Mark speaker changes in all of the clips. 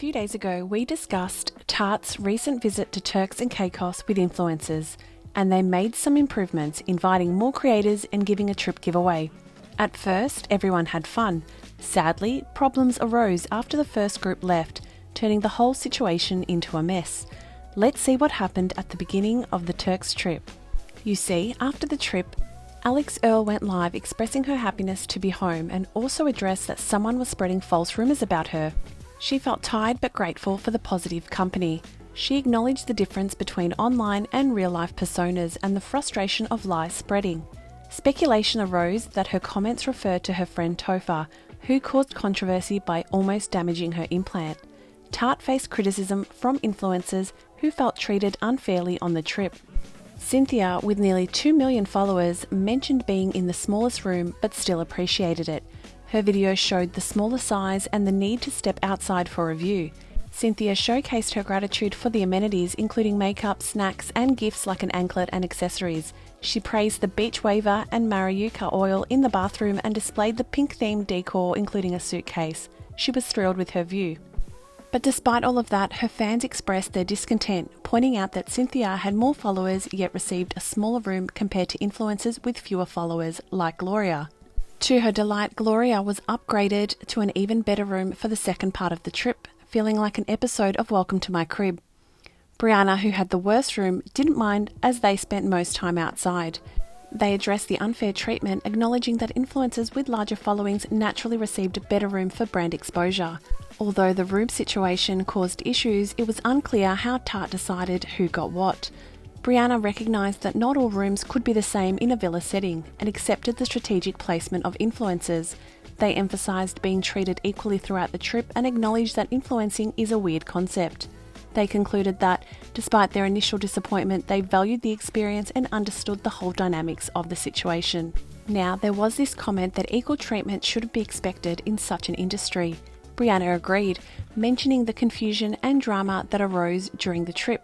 Speaker 1: few days ago, we discussed Tarte's recent visit to Turks and Caicos with influencers, and they made some improvements, inviting more creators and giving a trip giveaway. At first, everyone had fun. Sadly, problems arose after the first group left, turning the whole situation into a mess. Let's see what happened at the beginning of the Turks trip. You see, after the trip, Alex Earle went live expressing her happiness to be home and also addressed that someone was spreading false rumours about her. She felt tired but grateful for the positive company. She acknowledged the difference between online and real-life personas and the frustration of lies spreading. Speculation arose that her comments referred to her friend Topher, who caused controversy by almost damaging her implant. Tarte faced criticism from influencers who felt treated unfairly on the trip. Cynthia, with nearly 2 million followers, mentioned being in the smallest room but still appreciated it. Her video showed the smaller size and the need to step outside for a view. Cynthia showcased her gratitude for the amenities, including makeup, snacks, and gifts like an anklet and accessories. She praised the beach waver and Mariucca oil in the bathroom and displayed the pink-themed decor, including a suitcase. She was thrilled with her view. But despite all of that, her fans expressed their discontent, pointing out that Cynthia had more followers yet received a smaller room compared to influencers with fewer followers, like Gloria. To her delight, Gloria was upgraded to an even better room for the second part of the trip, feeling like an episode of Welcome to My Crib. Brianna, who had the worst room, didn't mind as they spent most time outside. They addressed the unfair treatment, acknowledging that influencers with larger followings naturally received a better room for brand exposure. Although the room situation caused issues, it was unclear how Tarte decided who got what. Brianna recognised that not all rooms could be the same in a villa setting and accepted the strategic placement of influencers. They emphasised being treated equally throughout the trip and acknowledged that influencing is a weird concept. They concluded that, despite their initial disappointment, they valued the experience and understood the whole dynamics of the situation. Now, there was this comment that equal treatment shouldn't be expected in such an industry. Brianna agreed, mentioning the confusion and drama that arose during the trip.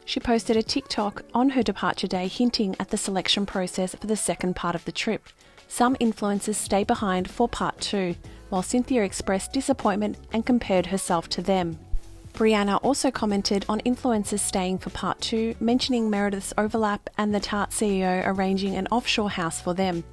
Speaker 1: She posted a TikTok on her departure day hinting at the selection process for the second part of the trip. Some influencers stay behind for part 2, while Cynthia expressed disappointment and compared herself to them. Brianna also commented on influencers staying for part 2, mentioning Meredith's overlap and the Tarte CEO arranging an offshore house for them.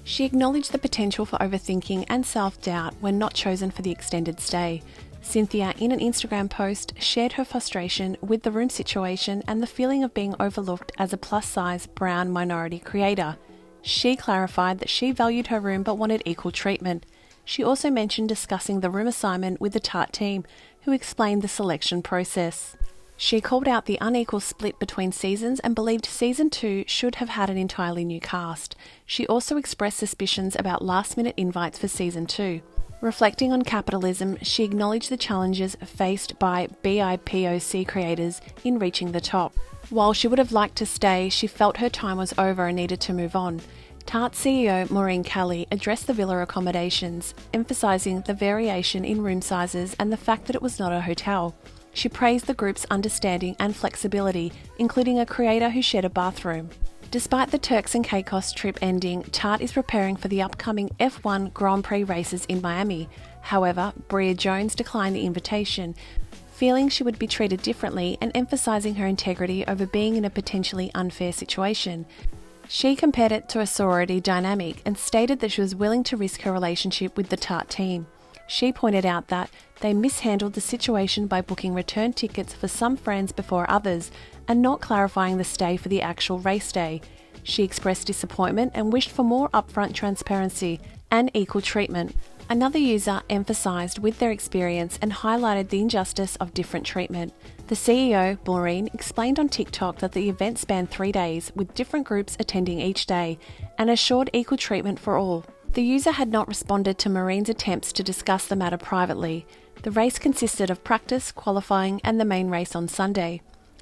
Speaker 1: She acknowledged the potential for overthinking and self-doubt when not chosen for the extended stay. Cynthia, in an Instagram post, shared her frustration with the room situation and the feeling of being overlooked as a plus-size brown minority creator. She clarified that she valued her room but wanted equal treatment. She also mentioned discussing the room assignment with the Tarte team, who explained the selection process. She called out the unequal split between seasons and believed Season 2 should have had an entirely new cast. She also expressed suspicions about last-minute invites for Season 2. Reflecting on capitalism, she acknowledged the challenges faced by BIPOC creators in reaching the top. While she would have liked to stay, she felt her time was over and needed to move on. Tarte CEO Maureen Kelly addressed the villa accommodations, emphasising the variation in room sizes and the fact that it was not a hotel. She praised the group's understanding and flexibility, including a creator who shared a bathroom. Despite the Turks and Caicos trip ending, Tarte is preparing for the upcoming F1 Grand Prix races in Miami. However, Bria Jones declined the invitation, feeling she would be treated differently and emphasising her integrity over being in a potentially unfair situation. She compared it to a sorority dynamic and stated that she was willing to risk her relationship with the Tarte team. She pointed out that they mishandled the situation by booking return tickets for some friends before others and not clarifying the stay for the actual race day. She expressed disappointment and wished for more upfront transparency and equal treatment. Another user emphasised with their experience and highlighted the injustice of different treatment. The CEO, Maureen, explained on TikTok that the event spanned 3 days, with different groups attending each day, and assured equal treatment for all. The user had not responded to Maureen's attempts to discuss the matter privately. The race consisted of practice, qualifying, and the main race on Sunday.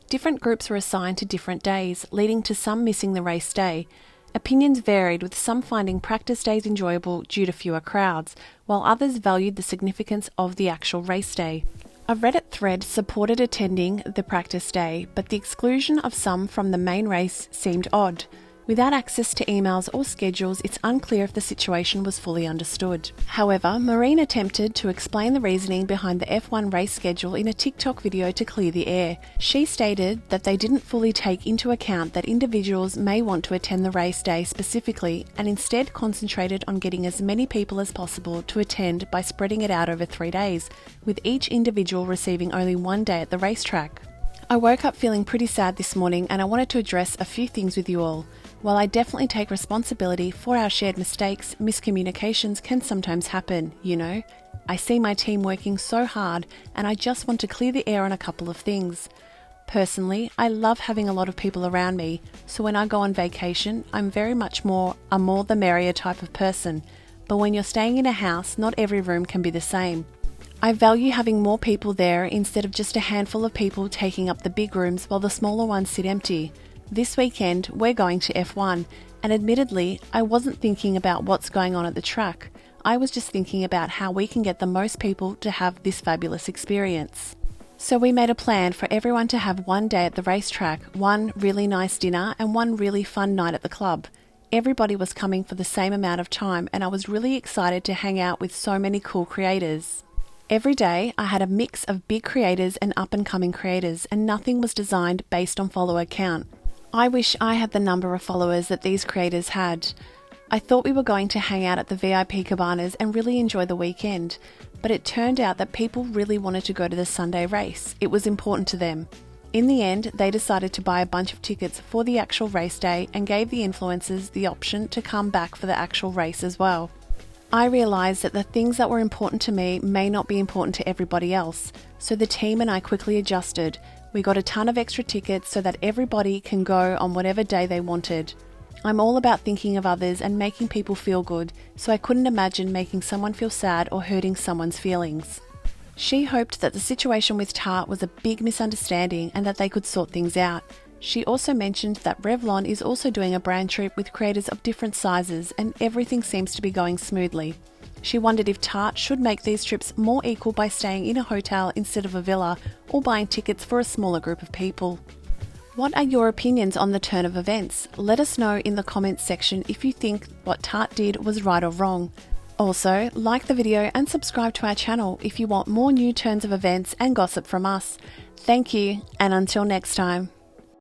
Speaker 1: Different groups were assigned to different days, leading to some missing the race day. Opinions varied, with some finding practice days enjoyable due to fewer crowds, while others valued the significance of the actual race day. A Reddit thread supported attending the practice day, but the exclusion of some from the main race seemed odd. Without access to emails or schedules, it's unclear if the situation was fully understood. However, Marine attempted to explain the reasoning behind the F1 race schedule in a TikTok video to clear the air. She stated that they didn't fully take into account that individuals may want to attend the race day specifically, and instead concentrated on getting as many people as possible to attend by spreading it out over 3 days, with each individual receiving only 1 day at the racetrack. I woke up feeling pretty sad this morning, and I wanted to address a few things with you all. While I definitely take responsibility for our shared mistakes, miscommunications can sometimes happen, you know. I see my team working so hard, and I just want to clear the air on a couple of things. Personally, I love having a lot of people around me, so when I go on vacation, I'm very much a more the merrier type of person. But when you're staying in a house, not every room can be the same. I value having more people there instead of just a handful of people taking up the big rooms while the smaller ones sit empty. This weekend, we're going to F1, and admittedly, I wasn't thinking about what's going on at the track. I was just thinking about how we can get the most people to have this fabulous experience. So we made a plan for everyone to have 1 day at the racetrack, 1 really nice dinner, and 1 really fun night at the club. Everybody was coming for the same amount of time, and I was really excited to hang out with so many cool creators. Every day, I had a mix of big creators and up-and-coming creators, and nothing was designed based on follower count. I wish I had the number of followers that these creators had. I thought we were going to hang out at the VIP cabanas and really enjoy the weekend, but it turned out that people really wanted to go to the Sunday race. It was important to them. In the end, they decided to buy a bunch of tickets for the actual race day and gave the influencers the option to come back for the actual race as well. I realised that the things that were important to me may not be important to everybody else, so the team and I quickly adjusted. We got a ton of extra tickets so that everybody can go on whatever day they wanted. I'm all about thinking of others and making people feel good, so I couldn't imagine making someone feel sad or hurting someone's feelings. She hoped that the situation with Tarte was a big misunderstanding and that they could sort things out. She also mentioned that Revlon is also doing a brand trip with creators of different sizes, and everything seems to be going smoothly. She wondered if Tarte should make these trips more equal by staying in a hotel instead of a villa, or buying tickets for a smaller group of people. What are your opinions on the turn of events? Let us know in the comments section if you think what Tarte did was right or wrong. Also, like the video and subscribe to our channel if you want more new turns of events and gossip from us. Thank you, and until next time.